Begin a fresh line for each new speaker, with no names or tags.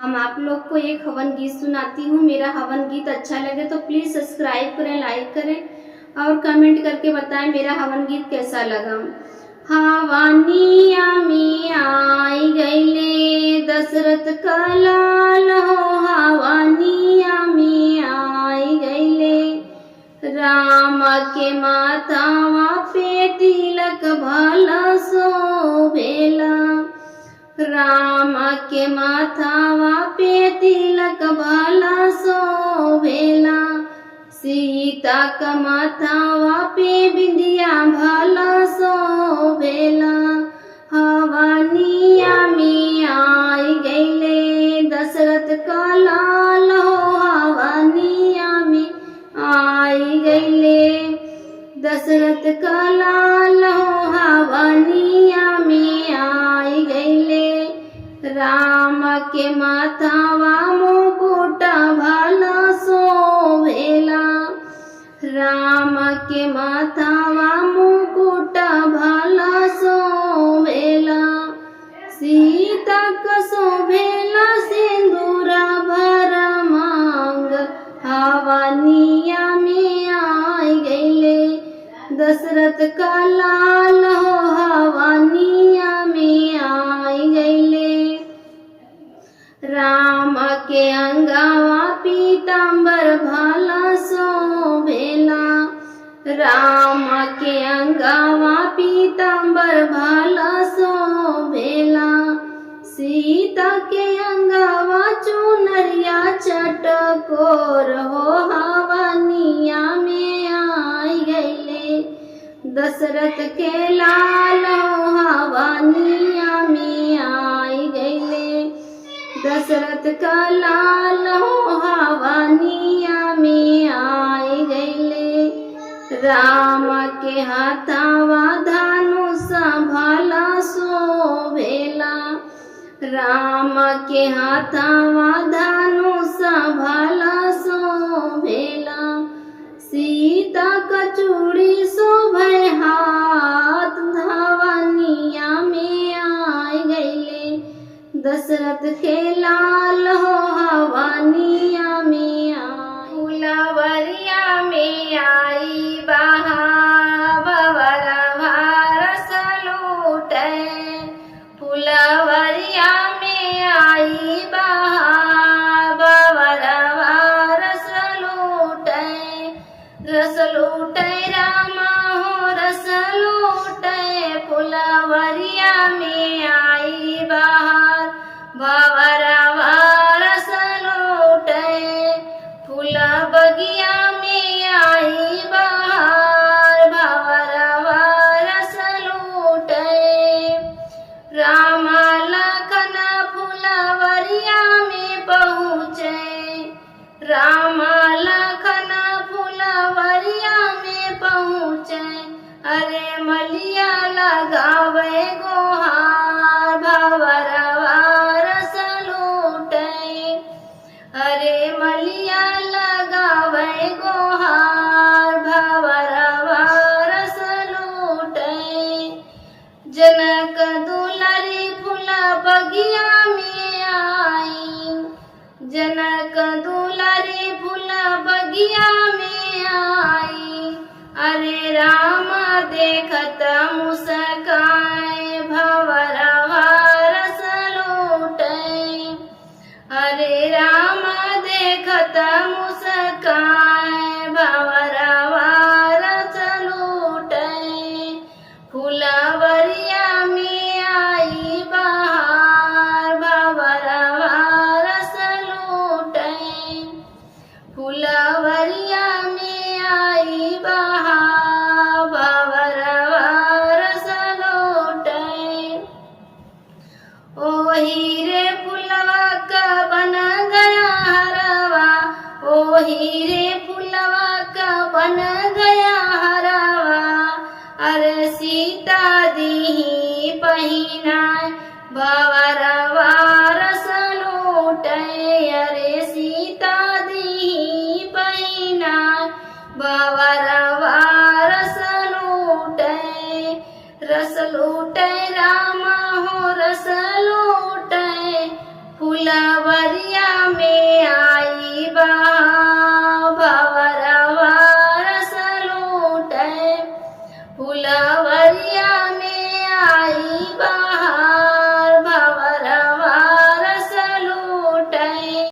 हम आप लोग को एक हवन गीत सुनाती हूँ। मेरा हवन गीत अच्छा लगे तो प्लीज सब्सक्राइब करें, लाइक करें और कमेंट करके बताएं मेरा हवन गीत कैसा लगा। हवानिया में आई गईले दशरथ का लाल हो, हवानिया में आई गईले राम के माथावा पे तिलक भला शोभेला, राम के माथावा पे तिलक भला शोभेला, सीता का माथावा पे बिंदिया भला शोभेला। हवानिया में आई गईले दशरथ का लाल हो, हवानिया में आई गईले दशरथ का लाल हो, हवानिया में आई गईले राम के माथावा मुकुट भला शोभेला, राम के माथावा मुकुट भला शोभेला, सीता का शोभेला सिंदूरा भरा मांग, हवानिया में आई गईले दशरथ का लाल हो, हवानिया में आई गईले राम के अंगावा पीतांबर भला शोभेला, राम के अंगावा पीतांबर भला शोभेला, सीता के अंगावा चुनरिया चटकोर हो, हवानिया में आई गईले दशरथ के लाल हो, हवानिया में आई गईले दशरथ का लाल हो, हवानिया में आई गईले राम के हाथावा धनुष भला शोभेला, राम के हाथावा धनुष भला शोभेला, सीता का चूड़ी शोभे हाथ, हवानिया में आई गईले दशरथ के लाल हो, हवानिया में आई। फुलवरिया में आई बहार भंवरवा रस लूटे, फुलवरिया में आई बहार भंवरवा रस लूटे, रस लूटे रामा हो रस लूटे, फुलवरिया में आई बहार भंवरवा रस लूटे, फूल बगिया में आई बहार भंवरवा रस लूटे, राम लखन फुलवरिया में पहुँचे, राम लखन फुलवरिया में पहुँचे, अरे मलिया लगावे गोहार भंवरवा रस लूटे, अरे मलिया लगावे गोहार भंवरवा रस लूटे, जनक दुलारी फूल बगिया में आई, जनक दुलारी फूल बगिया में आई, अरे राम देखत मुस्काए भंवरवा रस लूटे, अरे राम देखत मुस्काए भंवरवा रस लूटे, फुलवरिया में आई बहार भंवरवा रस लूटे, फुलवरिया में आई बहार भंवरवा रस लूटे, ओ हीरे फुलवा का बन गया हरवा, ओ दुआरिया में आई बा भवरवा रस लूटे फुलवा